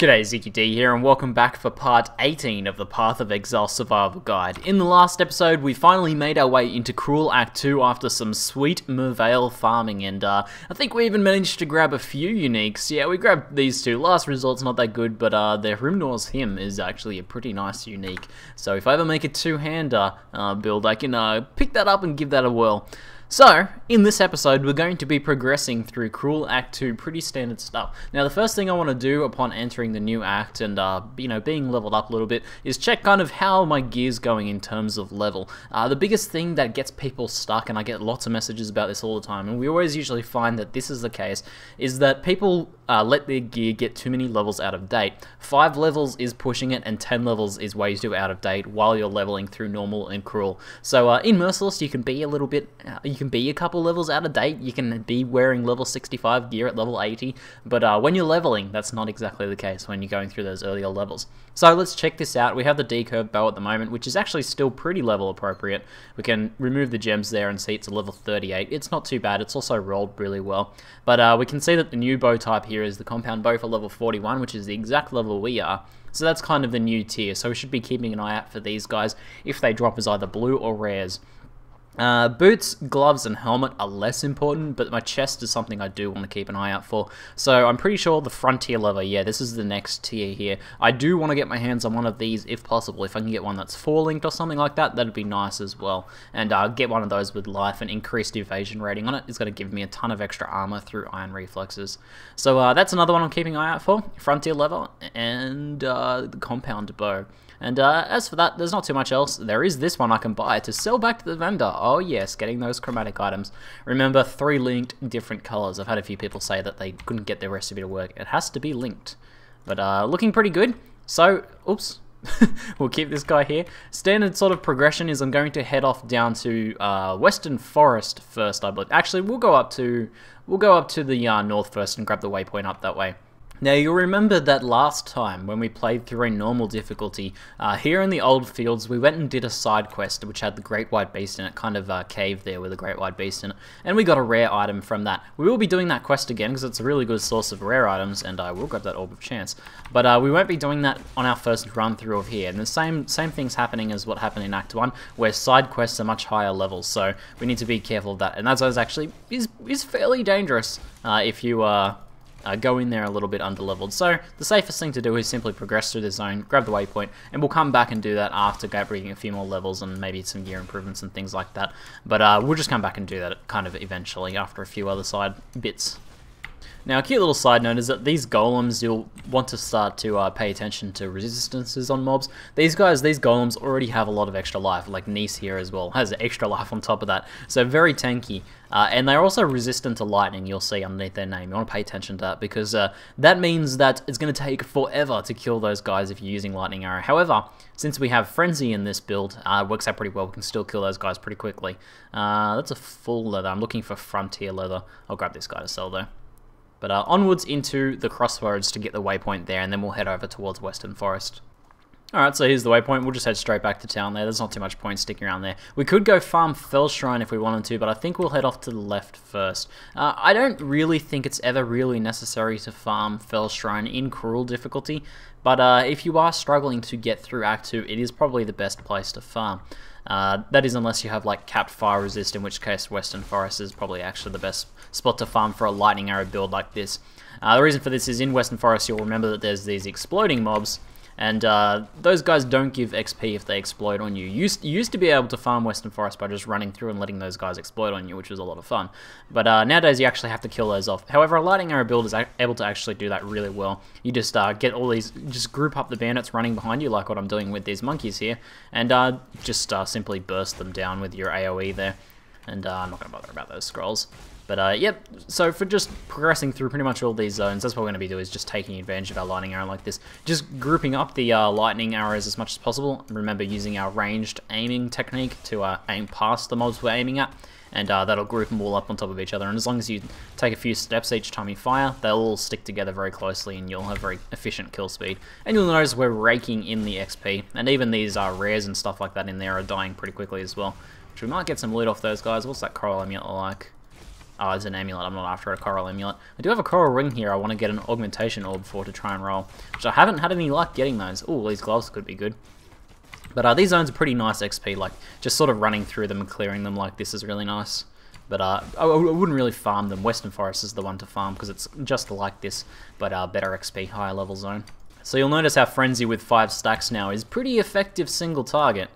G'day, ZiggyD here, and welcome back for part 18 of the Path of Exile Survival Guide. In the last episode, we finally made our way into Cruel Act 2 after some sweet Mervale farming, and I think we even managed to grab a few uniques. Yeah, we grabbed these two. Last result's not that good, but the Hrimnor's Hymn is actually a pretty nice unique. So if I ever make a two-hander build, I can pick that up and give that a whirl. So, in this episode, we're going to be progressing through Cruel Act 2, pretty standard stuff. Now, the first thing I want to do upon entering the new act and, being leveled up a little bit, is check kind of how my gear's going in terms of level. The biggest thing that gets people stuck, and I get lots of messages about this all the time, and we always usually find that this is the case, is that people let their gear get too many levels out of date. 5 levels is pushing it, and 10 levels is way too out of date while you're leveling through normal and cruel. So, in Merciless, you can be a little bit, you can be a couple levels out of date, you can be wearing level 65 gear at level 80, but when you're leveling, that's not exactly the case when you're going through those earlier levels. So let's check this out. We have the decurve bow at the moment, which is actually still pretty level appropriate. We can remove the gems there and see it's a level 38. It's not too bad, it's also rolled really well. But we can see that the new bow type here is the compound bow for level 41, which is the exact level we are. So that's kind of the new tier, so we should be keeping an eye out for these guys if they drop as either blue or rares. Boots, gloves, and helmet are less important, but my chest is something I do want to keep an eye out for. So I'm pretty sure the frontier lever, yeah, this is the next tier here. I do want to get my hands on one of these if possible. If I can get one that's 4-linked or something like that, that'd be nice as well. And get one of those with life and increased evasion rating on it. It's going to give me a ton of extra armor through iron reflexes. So that's another one I'm keeping an eye out for. Frontier lever and the compound bow. And as for that, there's not too much else. There is this one I can buy to sell back to the vendor. Oh yes, getting those chromatic items. Remember, 3 linked different colors. I've had a few people say that they couldn't get their recipe to work. It has to be linked. But looking pretty good. So, oops. We'll keep this guy here. Standard sort of progression is I'm going to head off down to Western Forest first, I believe. Actually, we'll go up to the north first and grab the waypoint up that way. Now, you'll remember that last time when we played through a normal difficulty, here in the old fields, we went and did a side quest which had the Great White Beast in it, kind of a cave there with a Great White Beast in it, and we got a rare item from that. We will be doing that quest again because it's a really good source of rare items, and I will grab that Orb of Chance. But we won't be doing that on our first run through of here, and the same thing's happening as what happened in Act 1, where side quests are much higher levels, so we need to be careful of that, and that actually is fairly dangerous if you go in there a little bit underleveled. So the safest thing to do is simply progress through the zone, grab the waypoint, and we'll come back and do that after grabbing a few more levels and maybe some gear improvements and things like that. But we'll just come back and do that kind of eventually after a few other side bits. Now, a cute little side note is that these golems, you'll want to start to pay attention to resistances on mobs. These golems already have a lot of extra life, like Nice here as well, has extra life on top of that. So very tanky. And they're also resistant to lightning, you'll see underneath their name. You want to pay attention to that, because that means that it's going to take forever to kill those guys if you're using Lightning Arrow. However, since we have Frenzy in this build, it works out pretty well. We can still kill those guys pretty quickly. That's a full leather. I'm looking for Frontier leather. I'll grab this guy to sell, though. But onwards into the crossroads to get the waypoint there, and then we'll head over towards Western Forest. Alright, so here's the waypoint. We'll just head straight back to town there. There's not too much point sticking around there. We could go farm Fel Shrine if we wanted to, but I think we'll head off to the left first. I don't really think it's ever really necessary to farm Fel Shrine in Cruel difficulty, but if you are struggling to get through Act 2, it is probably the best place to farm. That is unless you have like capped fire resist, in which case Western Forest is probably actually the best spot to farm for a lightning arrow build like this. The reason for this is in Western Forest you'll remember that there's these exploding mobs, and those guys don't give XP if they explode on you. You used to be able to farm Western Forest by just running through and letting those guys explode on you, which was a lot of fun. But nowadays you actually have to kill those off. However, a lightning arrow build is able to actually do that really well. You just get all these, just group up the bandits running behind you, like what I'm doing with these monkeys here, and just simply burst them down with your AoE there. And I'm not going to bother about those scrolls. But yep, so for just progressing through pretty much all these zones, that's what we're going to be doing, is just taking advantage of our lightning arrow like this. Just grouping up the lightning arrows as much as possible. Remember using our ranged aiming technique to aim past the mobs we're aiming at. And that'll group them all up on top of each other. And as long as you take a few steps each time you fire, they'll all stick together very closely and you'll have very efficient kill speed. And you'll notice we're raking in the XP. And even these rares and stuff like that in there are dying pretty quickly as well. Which we might get some loot off those guys. What's that coral amulet like? Oh, it's an amulet. I'm not after a coral amulet. I do have a coral ring here. I want to get an augmentation orb for to try and roll, which I haven't had any luck getting those. Oh, these gloves could be good. But these zones are pretty nice XP. Like, just sort of running through them and clearing them like this is really nice. But I wouldn't really farm them. Western Forest is the one to farm because it's just like this, but better XP, higher level zone. So you'll notice how Frenzy with 5 stacks now is pretty effective single target,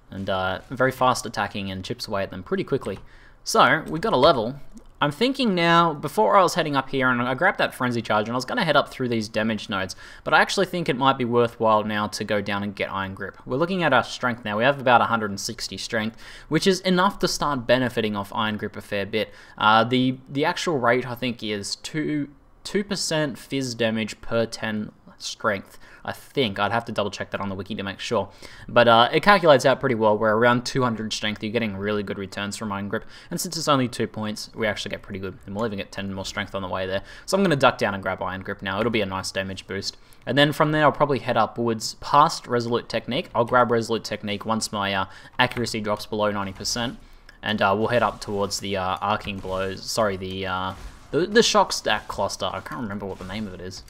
and very fast attacking and chips away at them pretty quickly. So we got a level. I'm thinking now, before I was heading up here, and I grabbed that Frenzy Charge, and I was going to head up through these damage nodes, but I actually think it might be worthwhile now to go down and get Iron Grip. We're looking at our strength now. We have about 160 strength, which is enough to start benefiting off Iron Grip a fair bit. The actual rate, I think, is 2% fizz damage per 10 strength. I think. I'd have to double check that on the wiki to make sure. But it calculates out pretty well. We're around 200 strength. You're getting really good returns from Iron Grip. And since it's only 2 points, we actually get pretty good. And we'll even get 10 more strength on the way there. So I'm going to duck down and grab Iron Grip now. It'll be a nice damage boost. And then from there, I'll probably head upwards past Resolute Technique. I'll grab Resolute Technique once my accuracy drops below 90%. And we'll head up towards the Arcing Blows. Sorry, the Shock Stack Cluster. I can't remember what the name of it is.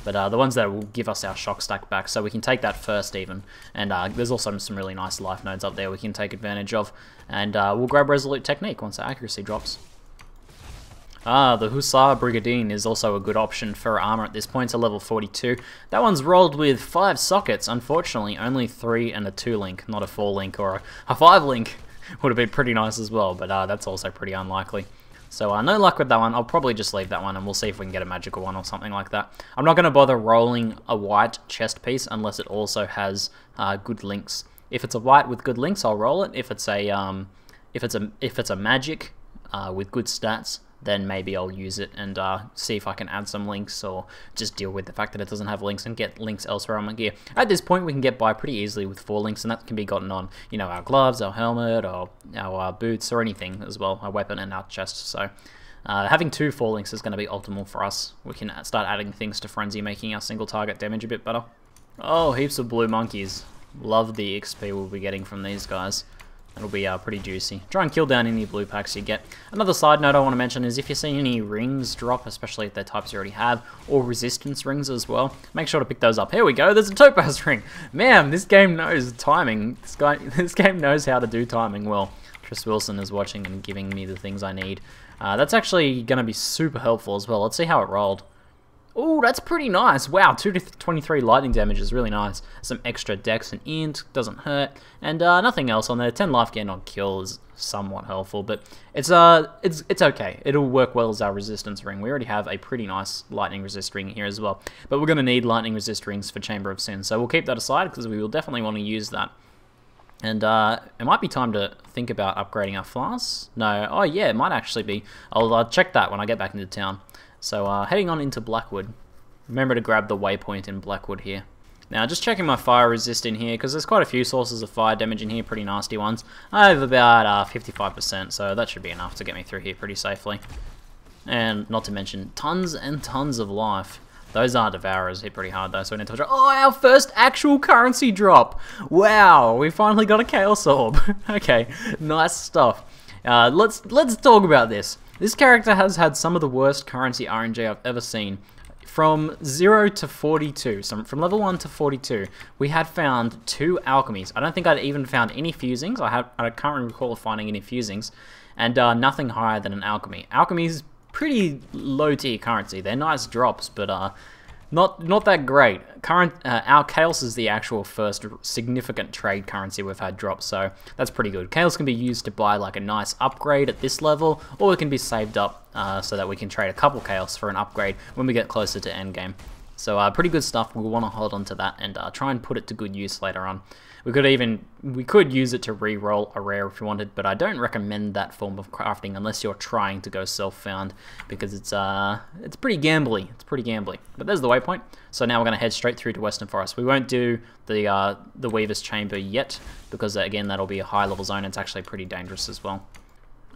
But the ones that will give us our shock stack back, so we can take that first even. And there's also some really nice life nodes up there we can take advantage of. And we'll grab Resolute Technique once our accuracy drops. The Hussar Brigandine is also a good option for armor at this point, to level 42. That one's rolled with 5 sockets, unfortunately only 3 and a 2 link, not a 4 link or a 5 link. Would have been pretty nice as well, but that's also pretty unlikely. So no luck with that one. I'll probably just leave that one and we'll see if we can get a magical one or something like that. I'm not going to bother rolling a white chest piece unless it also has good links. If it's a white with good links, I'll roll it. If it's a magic with good stats, then maybe I'll use it and see if I can add some links or just deal with the fact that it doesn't have links and get links elsewhere on my gear. At this point, we can get by pretty easily with 4 links, and that can be gotten on, you know, our gloves, our helmet, or our boots, or anything as well, our weapon and our chest. So having 2 4 links is going to be optimal for us. We can start adding things to Frenzy, making our single target damage a bit better. Oh, heaps of blue monkeys. Love the XP we'll be getting from these guys. It'll be pretty juicy. Try and kill down any blue packs you get. Another side note I want to mention is if you see any rings drop, especially if they're types you already have, or resistance rings as well, make sure to pick those up. Here we go, there's a topaz ring. Man, this game knows timing. This game knows how to do timing well. Tris Wilson is watching and giving me the things I need. That's actually going to be super helpful as well. Let's see how it rolled. Oh, that's pretty nice. Wow, 2 to 23 lightning damage is really nice. Some extra dex and int, doesn't hurt. And nothing else on there. 10 life gain on kill is somewhat helpful, but it's okay. It'll work well as our resistance ring. We already have a pretty nice lightning resist ring here as well. But we're going to need lightning resist rings for Chamber of Sin, so we'll keep that aside because we will definitely want to use that. And it might be time to think about upgrading our flasks. No, oh yeah, it might actually be. I'll check that when I get back into town. So heading on into Blackwood. Remember to grab the waypoint in Blackwood here. Now just checking my fire resist in here, because there's quite a few sources of fire damage in here, pretty nasty ones. I have about 55%, so that should be enough to get me through here pretty safely. And not to mention tons and tons of life. Those are Devourers, hit pretty hard though, so we need to... Oh, our first actual currency drop! Wow, we finally got a Chaos Orb. Okay, nice stuff. Let's talk about this. This character has had some of the worst currency RNG I've ever seen. From 0 to 42, so from level 1 to 42, we had found 2 alchemies. I don't think I'd even found any fusings. I can't recall finding any fusings, and nothing higher than an alchemy. Alchemy's pretty low tier currency. They're nice drops, but not that great. Our Chaos is the actual first significant trade currency we've had drop, so that's pretty good. Chaos can be used to buy like a nice upgrade at this level, or it can be saved up so that we can trade a couple Chaos for an upgrade when we get closer to endgame. So pretty good stuff. We'll want to hold on to that and try and put it to good use later on. We could use it to re-roll a rare if you wanted, but I don't recommend that form of crafting unless you're trying to go self-found, because it's pretty gambly. It's pretty gambly. But there's the waypoint. So now we're going to head straight through to Western Forest. We won't do the Weaver's Chamber yet, because again that'll be a high level zone. It's actually pretty dangerous as well.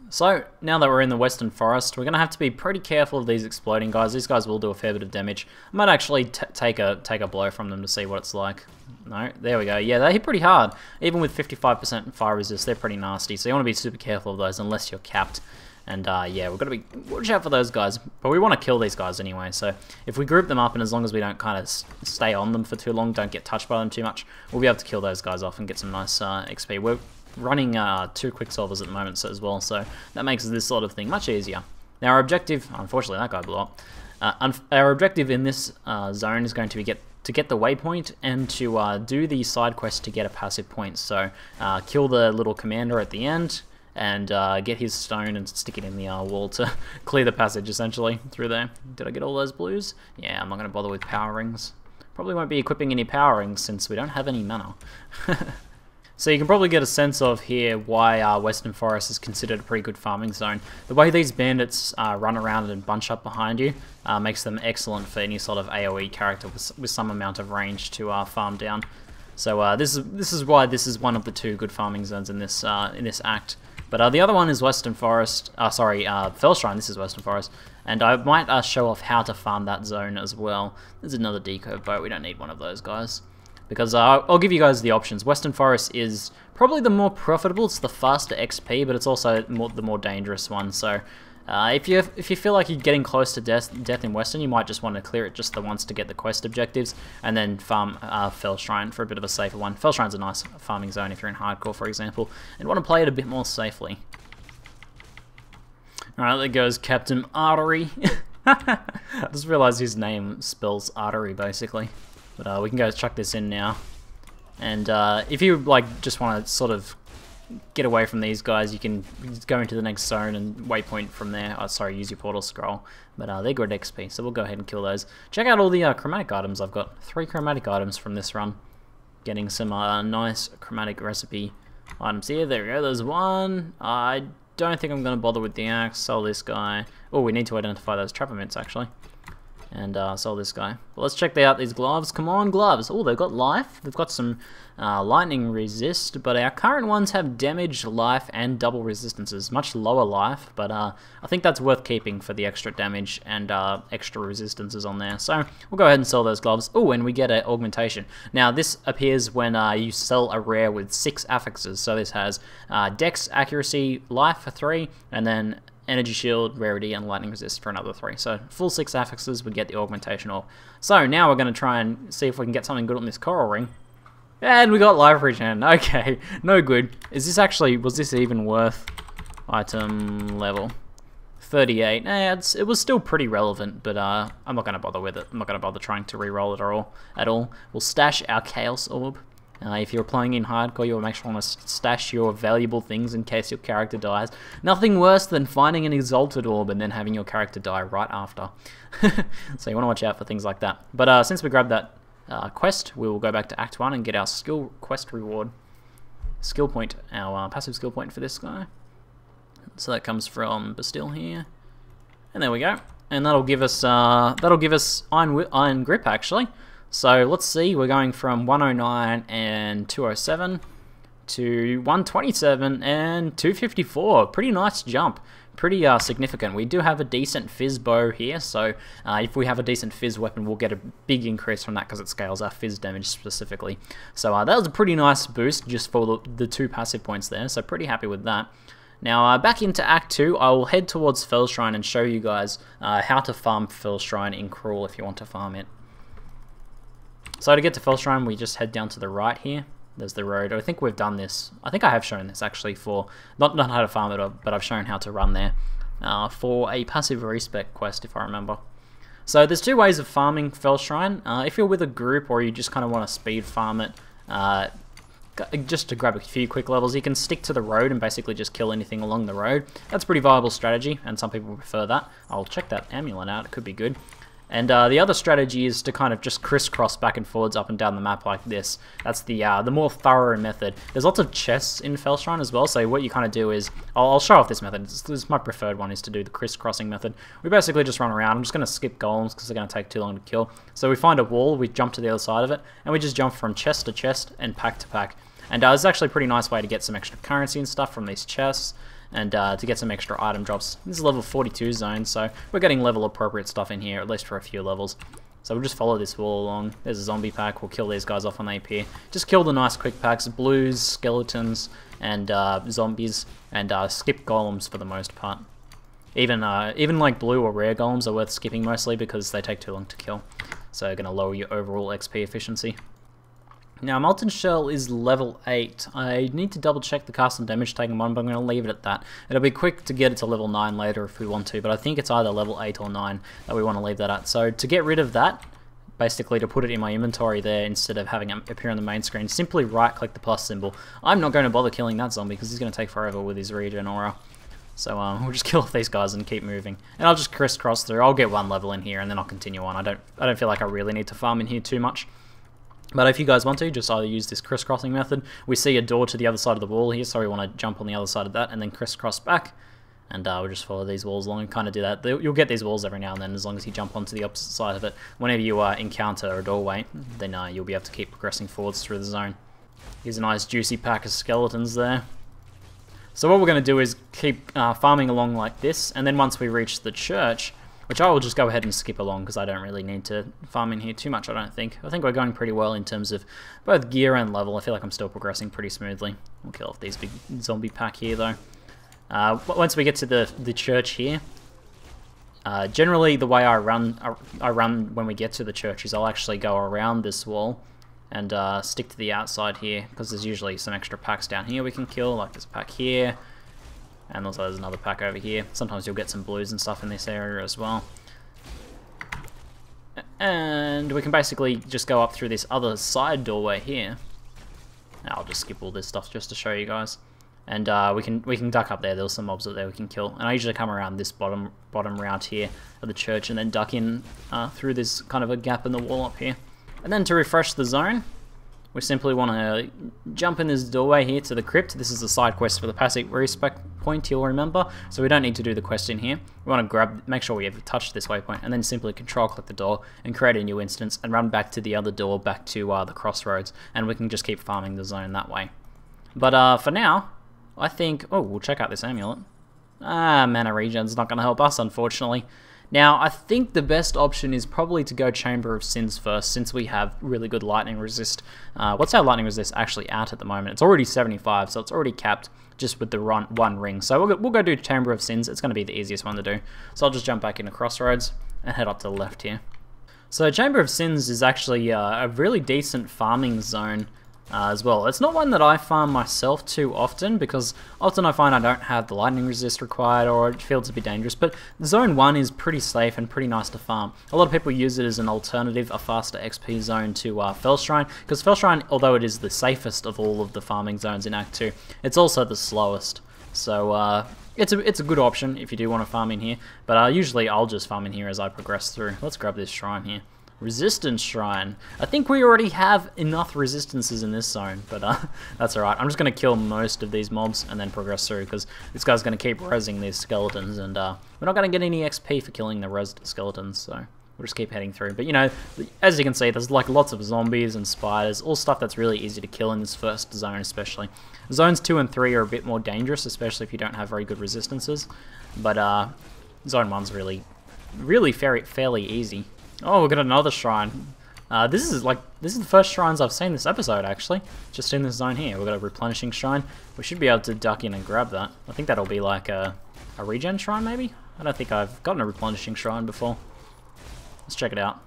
So, now that we're in the Western Forest, we're going to have to be pretty careful of these exploding guys. These guys will do a fair bit of damage. I might actually take a blow from them to see what it's like. No, there we go. Yeah, they hit pretty hard. Even with 55% fire resist, they're pretty nasty. So you want to be super careful of those unless you're capped. And yeah, we've got to be watch out for those guys, but we want to kill these guys anyway. So if we group them up, and as long as we don't kind of stay on them for too long, don't get touched by them too much, we'll be able to kill those guys off and get some nice XP. We're running 2 quicksilvers at the moment as well, so that makes this sort of thing much easier. Now our objective, unfortunately that guy blew up. Our objective in this zone is going to be to get the waypoint and to do the side quest to get a passive point. So kill the little commander at the end, and get his stone and stick it in the wall to clear the passage, essentially, through there. Did I get all those blues? Yeah, I'm not going to bother with power rings. Probably won't be equipping any power rings since we don't have any mana. So you can probably get a sense of here why Western Forest is considered a pretty good farming zone. The way these bandits run around and bunch up behind you makes them excellent for any sort of AoE character with some amount of range to farm down. So this is why this is one of the 2 good farming zones in this act. But the other one is Western Forest, Fel Shrine. This is Western Forest, and I might show off how to farm that zone as well. There's another deco boat. We don't need one of those guys, because I'll give you guys the options. Western Forest is probably the more profitable. It's the faster XP, but it's also the more dangerous one. So if you feel like you're getting close to death in Western, you might just want to clear it just the once to get the quest objectives, and then farm Fel Shrine for a bit of a safer one. Fel Shrine's a nice farming zone if you're in hardcore, for example, and want to play it a bit more safely. Alright, there goes Captain Artery. I just realised his name spells artery, basically. But we can go chuck this in now. And if you just want to sort of get away from these guys, you can go into the next zone and waypoint from there. Oh, sorry, use your portal scroll. But they're good XP, so we'll go ahead and kill those. Check out all the chromatic items. I've got 3 chromatic items from this run. Getting some nice chromatic recipe items here. There we go, there's one. I don't think I'm going to bother with the axe. Sell this guy. Oh, we need to identify those trapper mints, actually. And sell this guy. But let's check out these gloves. Come on, gloves. Oh, they've got life. They've got some lightning resist, but our current ones have damage, life, and double resistances. Much lower life, but I think that's worth keeping for the extra damage and extra resistances on there. So we'll go ahead and sell those gloves. Oh, and we get an augmentation. Now, this appears when you sell a rare with 6 affixes. So this has dex, accuracy, life for 3, and then energy shield, rarity, and lightning resist for another 3. So full 6 affixes would get the augmentation orb. So now we're going to try and see if we can get something good on this coral ring. And we got life regen. Okay, no good. Is this actually, was this even worth item level? 38. It was still pretty relevant, but I'm not going to bother with it. I'm not going to bother trying to re-roll it at all. We'll stash our chaos orb. If you're playing in hardcore, you'll make sure to stash your valuable things in case your character dies. Nothing worse than finding an exalted orb and then having your character die right after. So you want to watch out for things like that. But since we grabbed that quest, we will go back to Act 1 and get our skill quest reward. Skill point, our passive skill point for this guy. So that comes from Bastille here. And there we go. And that'll give us iron grip, actually. So let's see, we're going from 109 and 207 to 127 and 254. Pretty nice jump. Pretty significant. We do have a decent fizz bow here, so if we have a decent fizz weapon, we'll get a big increase from that because it scales our fizz damage specifically. So that was a pretty nice boost just for the 2 passive points there, so pretty happy with that. Now, back into Act 2, I will head towards Fel Shrine and show you guys how to farm Fel Shrine in Cruel if you want to farm it. So to get to Fel Shrine, we just head down to the right here. There's the road. I think we've done this. I think I have shown this actually for, not how to farm it, but I've shown how to run there for a passive respec quest, if I remember. So there's 2 ways of farming Fel Shrine. If you're with a group or you just kind of want to speed farm it, just to grab a few quick levels, you can stick to the road and basically just kill anything along the road. That's a pretty viable strategy, and some people prefer that. I'll check that amulet out. It could be good. And the other strategy is to kind of just crisscross back and forwards up and down the map like this. That's the more thorough method. There's lots of chests in Fel Shrine as well, so what you kind of do is, I'll show off this method. This is my preferred one, is to do the crisscrossing method. We basically just run around. I'm just going to skip golems because they're going to take too long to kill. So we find a wall, we jump to the other side of it, and we just jump from chest to chest and pack to pack. And it's actually a pretty nice way to get some extra currency and stuff from these chests, and to get some extra item drops. This is level 42 zone, so we're getting level appropriate stuff in here, at least for a few levels. So we'll just follow this wall along. There's a zombie pack, we'll kill these guys off when they appear. Just kill the nice quick packs, blues, skeletons, and zombies, and skip golems for the most part. Even like blue or rare golems are worth skipping mostly because they take too long to kill. So going to lower your overall XP efficiency. Now, Molten Shell is level 8. I need to double check the cast and damage taken one, but I'm going to leave it at that. It'll be quick to get it to level 9 later if we want to, but I think it's either level 8 or 9 that we want to leave that at. So to get rid of that, basically to put it in my inventory there instead of having it appear on the main screen, simply right-click the plus symbol. I'm not going to bother killing that zombie because he's going to take forever with his regen aura. So we'll just kill off these guys and keep moving. And I'll just crisscross through. I'll get one level in here and then I'll continue on. I don't feel like I really need to farm in here too much. But if you guys want to, just either use this crisscrossing method. We see a door to the other side of the wall here, so we want to jump on the other side of that and then crisscross back. And we'll just follow these walls along and kind of do that. You'll get these walls every now and then as long as you jump onto the opposite side of it. Whenever you encounter a doorway, then you'll be able to keep progressing forwards through the zone. Here's a nice juicy pack of skeletons there. So what we're going to do is keep farming along like this, and then once we reach the church, which I will just go ahead and skip along because I don't really need to farm in here too much, I don't think. I think we're going pretty well in terms of both gear and level. I feel like I'm still progressing pretty smoothly. We'll kill off these big zombie pack here though. Once we get to the church here, generally the way I run when we get to the church is I'll actually go around this wall and stick to the outside here because there's usually some extra packs down here we can kill, like there's a pack here. And also there's another pack over here. Sometimes you'll get some blues and stuff in this area as well. And we can basically just go up through this other side doorway here. I'll just skip all this stuff just to show you guys. And we can duck up there. There's some mobs up there we can kill. And I usually come around this bottom route here of the church and then duck in through this kind of a gap in the wall up here. And then to refresh the zone, we simply want to jump in this doorway here to the crypt. This is the side quest for the passive respec point, you'll remember. So we don't need to do the quest in here. We want to make sure we have touched this waypoint, and then simply control click the door and create a new instance and run back to the other door, back to the crossroads, and we can just keep farming the zone that way. But for now, I think, we'll check out this amulet. Mana regen's not going to help us, unfortunately. Now, I think the best option is probably to go Chamber of Sins first, since we have really good lightning resist. What's our lightning resist actually at the moment? It's already 75, so it's already capped just with the one ring. So we'll go do Chamber of Sins. It's going to be the easiest one to do. So I'll just jump back into Crossroads and head up to the left here. So Chamber of Sins is actually a really decent farming zone as well. It's not one that I farm myself too often because often I find I don't have the lightning resist required or it feels a bit dangerous, but Zone 1 is pretty safe and pretty nice to farm. A lot of people use it as an alternative, a faster XP zone to Fel Shrine, because Fel Shrine, although it is the safest of all of the farming zones in Act 2, it's also the slowest. So it's a good option if you do want to farm in here, but usually I'll just farm in here as I progress through. Let's grab this shrine here. Resistance Shrine. I think we already have enough resistances in this zone, but that's alright. I'm just going to kill most of these mobs and then progress through, because this guy's going to keep rezzing these skeletons, and we're not going to get any XP for killing the rezzed skeletons, so we'll just keep heading through. But you know, as you can see, there's like lots of zombies and spiders, all stuff that's really easy to kill in this first zone especially. Zones 2 and 3 are a bit more dangerous, especially if you don't have very good resistances, but Zone 1's really fairly easy. Oh, we've got another shrine. This is the first shrines I've seen this episode, actually. Just in this zone here. We've got a replenishing shrine. We should be able to duck in and grab that. I think that'll be like a regen shrine, maybe? I don't think I've gotten a replenishing shrine before. Let's check it out.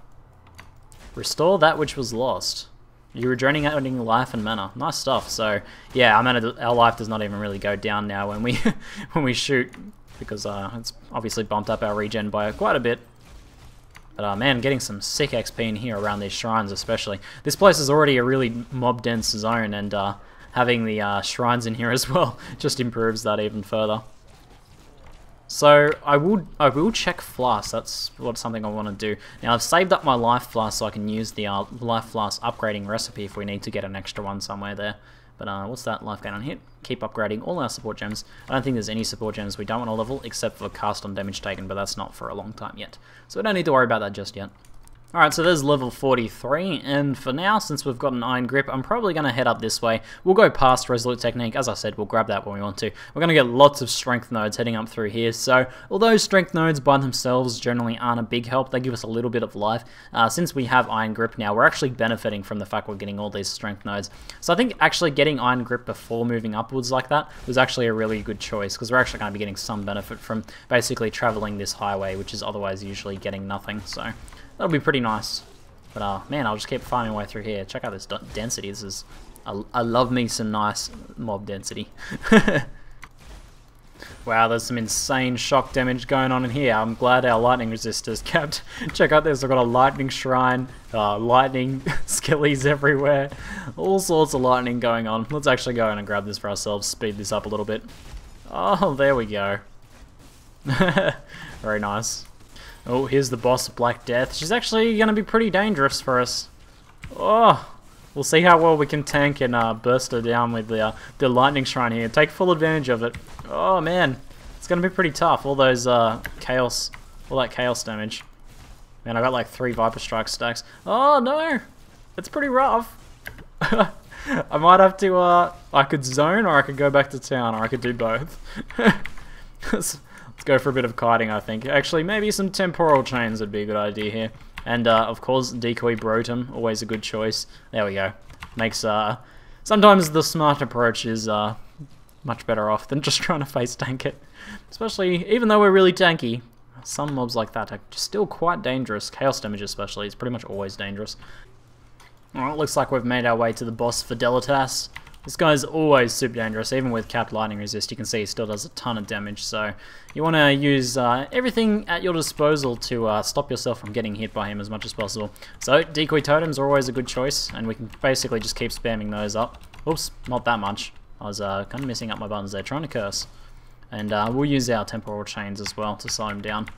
Restore that which was lost. You're regenerating life and mana. Nice stuff. So, yeah, our life does not even really go down now when we when we shoot, because it's obviously bumped up our regen by quite a bit. But man, getting some sick XP in here around these shrines especially. This place is already a really mob-dense zone, and having the shrines in here as well just improves that even further. So I will check flasks. That's something I want to do. Now I've saved up my life flask so I can use the life flask upgrading recipe if we need to get an extra one somewhere there. But what's that life gain on hit? Keep upgrading all our support gems. I don't think there's any support gems we don't want to level except for cast on damage taken, but that's not for a long time yet. So we don't need to worry about that just yet. Alright, so there's level 43, and for now, since we've got an Iron Grip, I'm probably going to head up this way. We'll go past Resolute Technique. As I said, we'll grab that when we want to. We're going to get lots of Strength nodes heading up through here, so although Strength nodes by themselves generally aren't a big help, they give us a little bit of life. Since we have Iron Grip now, we're actually benefiting from the fact we're getting all these Strength nodes. So I think actually getting Iron Grip before moving upwards like that was actually a really good choice, because we're actually going to be getting some benefit from basically traveling this highway, which is otherwise usually getting nothing, so that'll be pretty nice. But man, I'll just keep farming my way through here. Check out this density. This is, I love me some nice mob density. Wow, there's some insane shock damage going on in here. I'm glad our lightning resistors kept. Check out this, I've got a lightning shrine, lightning skillies everywhere. All sorts of lightning going on. Let's actually go in and grab this for ourselves, speed this up a little bit. Oh, there we go. Very nice. Oh, here's the boss, Black Death. She's actually going to be pretty dangerous for us. Oh, we'll see how well we can tank and burst her down with the lightning shrine here. Take full advantage of it. Oh man, it's going to be pretty tough. All those chaos, all that chaos damage. Man, I got like 3 Viper Strike stacks. Oh no, it's pretty rough. I might have to. I could zone, or I could go back to town, or I could do both. Let's go for a bit of kiting, I think. Actually, maybe some temporal chains would be a good idea here. And, of course, decoy Brotum, always a good choice. There we go. Makes, sometimes the smart approach is, much better off than just trying to face tank it. Especially, even though we're really tanky, some mobs like that are still quite dangerous. Chaos damage especially is pretty much always dangerous. Alright, looks like we've made our way to the boss Fidelitas. This guy's always super dangerous, even with capped lightning resist. You can see he still does a ton of damage, so you want to use everything at your disposal to stop yourself from getting hit by him as much as possible. So decoy totems are always a good choice, and we can basically just keep spamming those up. Oops, not that much. I was kind of messing up my buttons there, trying to curse. And we'll use our temporal chains as well to slow him down.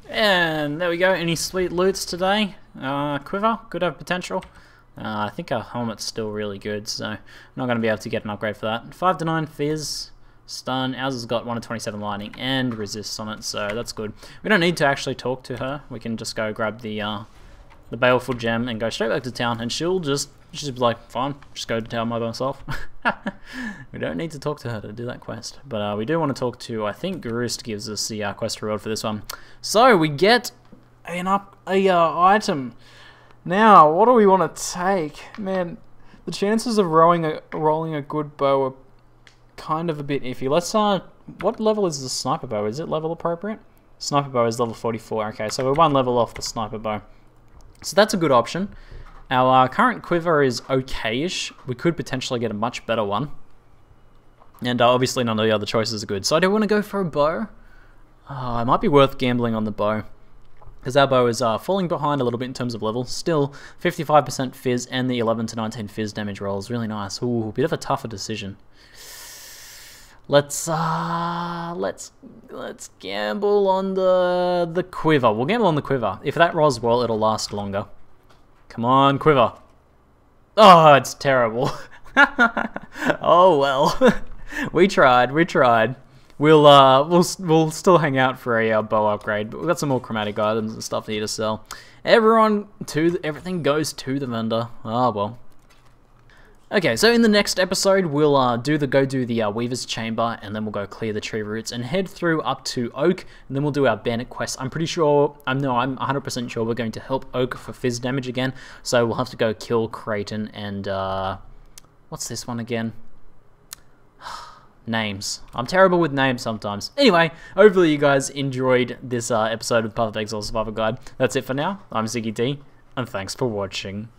And there we go. Any sweet loots today? Quiver could have potential. I think our helmet's still really good, so I'm not going to be able to get an upgrade for that. 5 to 9 Fizz, Stun. Ours has got 1 to 27 Lightning and Resists on it, so that's good. We don't need to actually talk to her. We can just go grab the Baleful Gem and go straight back to town, and she'll be like, fine, just go to town by myself. We don't need to talk to her to do that quest, but we do want to talk to, I think Garoost gives us the quest reward for this one. So we get an item. Now, what do we want to take? Man, the chances of rolling a good bow are kind of a bit iffy. Let's what level is the sniper bow? Is it level appropriate? Sniper bow is level 44. Okay, so we're 1 level off the sniper bow. So that's a good option. Our current quiver is okay-ish. We could potentially get a much better one. And obviously none of the other choices are good. So I do want to go for a bow. It might be worth gambling on the bow, because our bow is falling behind a little bit in terms of level. Still, 55% Fizz and the 11 to 19 Fizz damage roll is really nice. Ooh, a bit of a tougher decision. Let's gamble on the quiver. We'll gamble on the quiver. If that rolls well, it'll last longer. Come on, quiver. Oh, it's terrible. Oh well. We tried. We'll still hang out for a bow upgrade, but we've got some more chromatic items and stuff here to sell. Everything goes to the vendor. Ah, well. Okay, so in the next episode, we'll go do the Weaver's Chamber, and then we'll go clear the tree roots and head through up to Oak, and then we'll do our Bandit quest. I'm pretty sure, I'm 100% sure we're going to help Oak for Fizz damage again, so we'll have to go kill Creighton and, what's this one again? Names. I'm terrible with names sometimes. Anyway, hopefully you guys enjoyed this episode of Path of Exile Survival Guide. That's it for now. I'm ZiggyD, and thanks for watching.